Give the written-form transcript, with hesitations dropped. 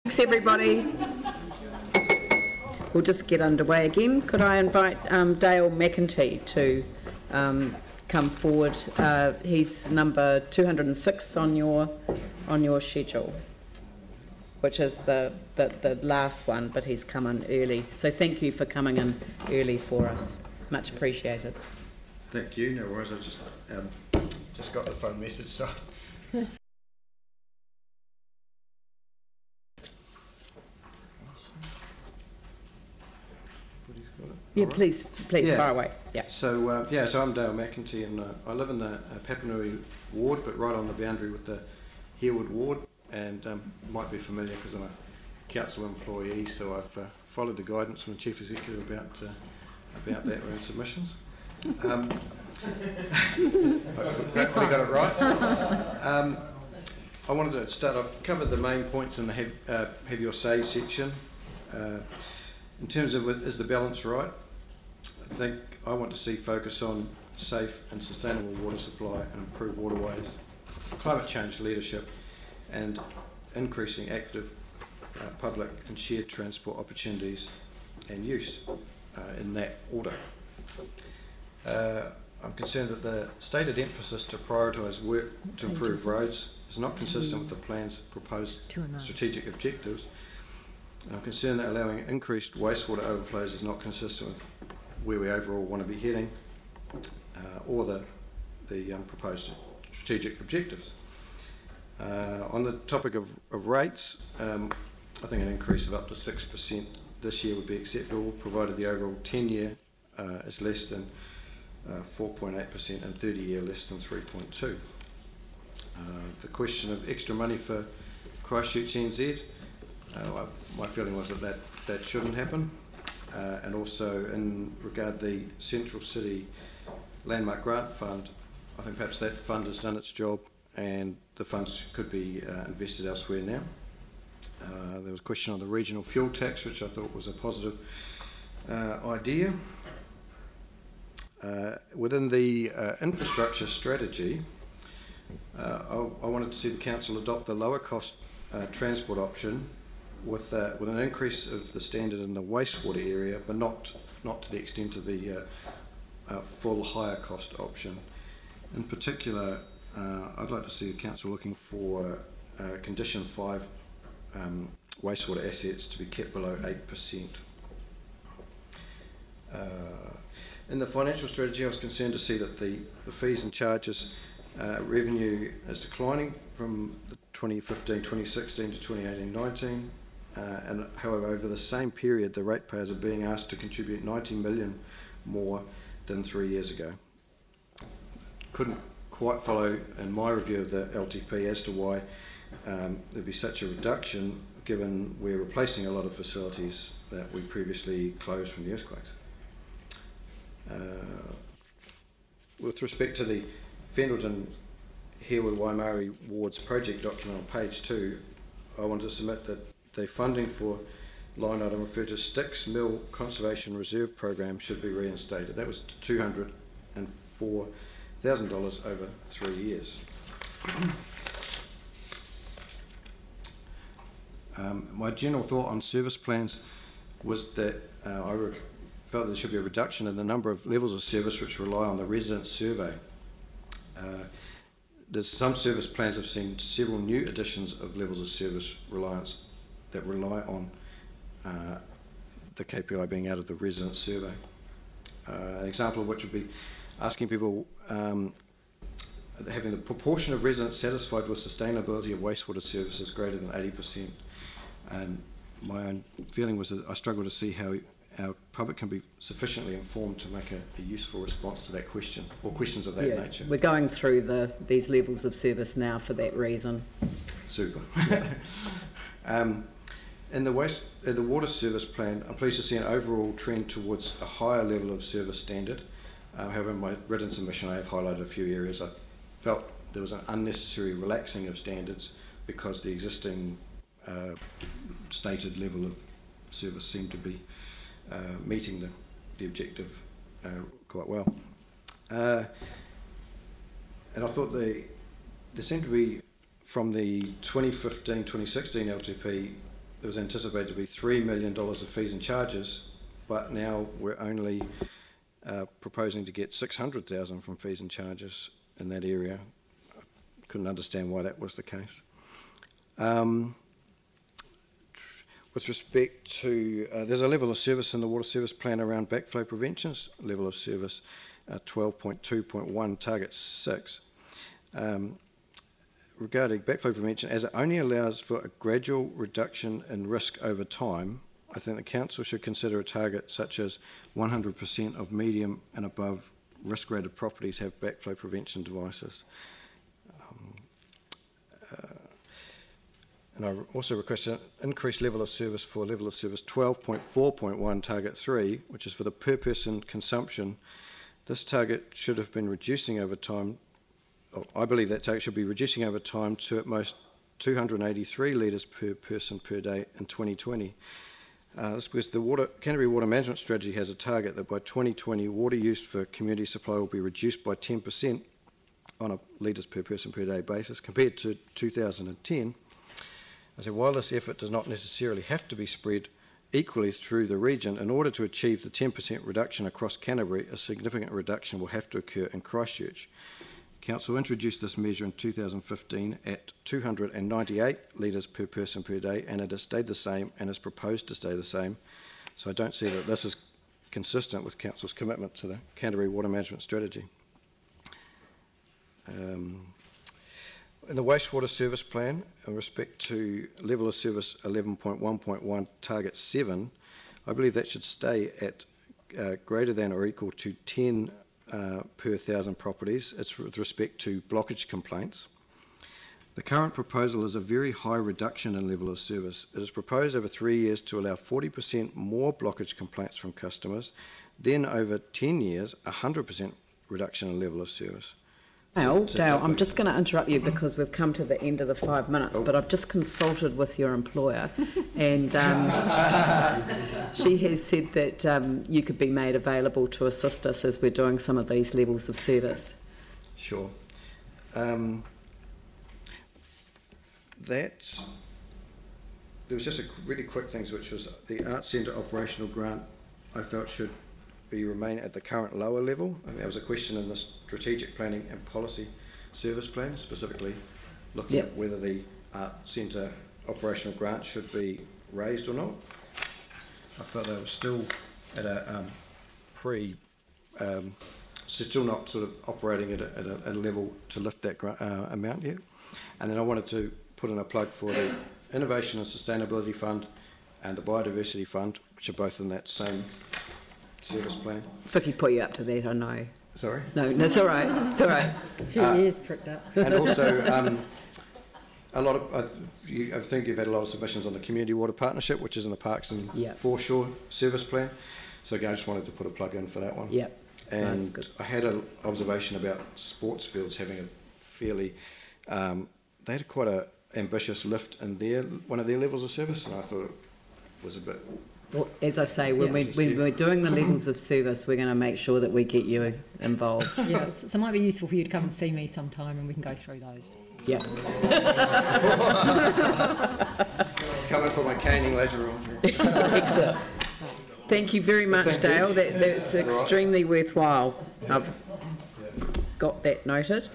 Thanks everybody. We'll just get underway again. Could I invite Dale McEntee to come forward? He's number 206 on your schedule, which is the last one, but he's come in early. So thank you for coming in early for us. Much appreciated. Thank you. No worries. I just got the phone message. So. Yeah, right. Please, yeah. Far away. Yeah. So so I'm Dale McEntee, and I live in the Papanui ward, but right on the boundary with the Harewood ward, and might be familiar because I'm a council employee. So I've followed the guidance from the chief executive about that around submissions. Hopefully got it right. I wanted to start off, covered the main points in the have your say section. In terms of is the balance right, I think I want to see focus on safe and sustainable water supply and improved waterways, climate change leadership, and increasing active public and shared transport opportunities and use in that order. I'm concerned that the stated emphasis to prioritise work to improve roads is not consistent with the plan's proposed strategic objectives. And I'm concerned that allowing increased wastewater overflows is not consistent with where we overall want to be heading or the proposed strategic objectives. On the topic of rates, I think an increase of up to 6% this year would be acceptable, provided the overall 10-year is less than 4.8% and 30-year less than 3.2%. The question of extra money for Christchurch NZ, my feeling was that shouldn't happen, and also in regard the Central City Landmark Grant Fund, I think perhaps that fund has done its job and the funds could be invested elsewhere now. There was a question on the regional fuel tax, which I thought was a positive idea. Within the infrastructure strategy, I wanted to see the council adopt the lower cost transport option with an increase of the standard in the wastewater area, but not to the extent of the full higher cost option. In particular, I'd like to see the council looking for condition 5 wastewater assets to be kept below 8%. In the financial strategy, I was concerned to see that the fees and charges revenue is declining from the 2015-2016 to 2018-19, and however over the same period the ratepayers are being asked to contribute 90 million more than 3 years ago. Couldn't quite follow in my review of the LTP as to why there'd be such a reduction, given we're replacing a lot of facilities that we previously closed from the earthquakes. With respect to the Fendleton Harewood Waimari Wards project document on page 2, I want to submit that the funding for line item referred to Sticks Mill Conservation Reserve Program should be reinstated. That was $204,000 over 3 years. My general thought on service plans was that I felt there should be a reduction in the number of levels of service which rely on the resident survey. There's some service plans have seen several new additions of levels of service reliance that rely on the KPI being out of the resident survey. An example of which would be asking people having the proportion of residents satisfied with sustainability of wastewater services greater than 80%. And my own feeling was that I struggle to see how our public can be sufficiently informed to make a useful response to that question, or questions of that nature. We're going through these levels of service now for that reason. Super. In the water service plan, I'm pleased to see an overall trend towards a higher level of service standard. However, in my written submission I have highlighted a few areas I felt there was an unnecessary relaxing of standards because the existing stated level of service seemed to be meeting the objective quite well. And I thought there seemed to be, from the 2015-2016 LTP, there was anticipated to be $3 million of fees and charges, but now we're only proposing to get $600,000 from fees and charges in that area. I couldn't understand why that was the case. With respect to, there's a level of service in the water service plan around backflow preventions, level of service 12.2.1, target 6. Regarding backflow prevention, as it only allows for a gradual reduction in risk over time, I think the council should consider a target such as 100% of medium and above risk-rated properties have backflow prevention devices. And I also request an increased level of service for level of service 12.4.1 target 3, which is for the per person consumption. This target should have been reducing over time. I believe that target should be reducing over time to at most 283 litres per person per day in 2020. This because the Canterbury Water Management Strategy has a target that by 2020 water used for community supply will be reduced by 10% on a litres per person per day basis compared to 2010. I said, while this effort does not necessarily have to be spread equally through the region, in order to achieve the 10% reduction across Canterbury, a significant reduction will have to occur in Christchurch. Council introduced this measure in 2015 at 298 litres per person per day, and it has stayed the same and is proposed to stay the same. So I don't see that this is consistent with Council's commitment to the Canterbury Water Management Strategy. In the wastewater service plan, in respect to level of service 11.1.1 target 7, I believe that should stay at greater than or equal to 10 per 1,000 properties. It's with respect to blockage complaints. The current proposal is a very high reduction in level of service. It is proposed over 3 years to allow 40% more blockage complaints from customers, then over 10 years, 100% reduction in level of service. Dale, I'm just going to interrupt you because we've come to the end of the 5 minutes, but I've just consulted with your employer and she has said that you could be made available to assist us as we're doing some of these levels of service. Sure. There was just a really quick thing, which was the Arts Centre operational grant I felt should remain at the current lower level. I mean, there was a question in the strategic planning and policy service plan, specifically looking at whether the Art Centre operational grant should be raised or not. I felt they were still at a still not sort of operating at a level to lift that amount yet. And then I wanted to put in a plug for the Innovation and Sustainability Fund and the Biodiversity Fund, which are both in that same service plan. Vicky put you up to that, I know. Sorry? No, it's all right. It's all right. 2 years pricked up. And also, a lot of I think you've had a lot of submissions on the Community Water Partnership, which is in the Parks and Foreshore service plan. So again, I just wanted to put a plug in for that one. Yep. And I had an observation about sports fields having a fairly, they had quite a ambitious lift in one of their levels of service, and I thought it was a bit. Well, as I say, when we're doing the levels of service, we're going to make sure that we get you involved. Yeah, so it might be useful for you to come and see me sometime and we can go through those. Yeah. Coming for my caning later on. Excellent. Thank you very much, Dale. That's extremely worthwhile. I've got that noted.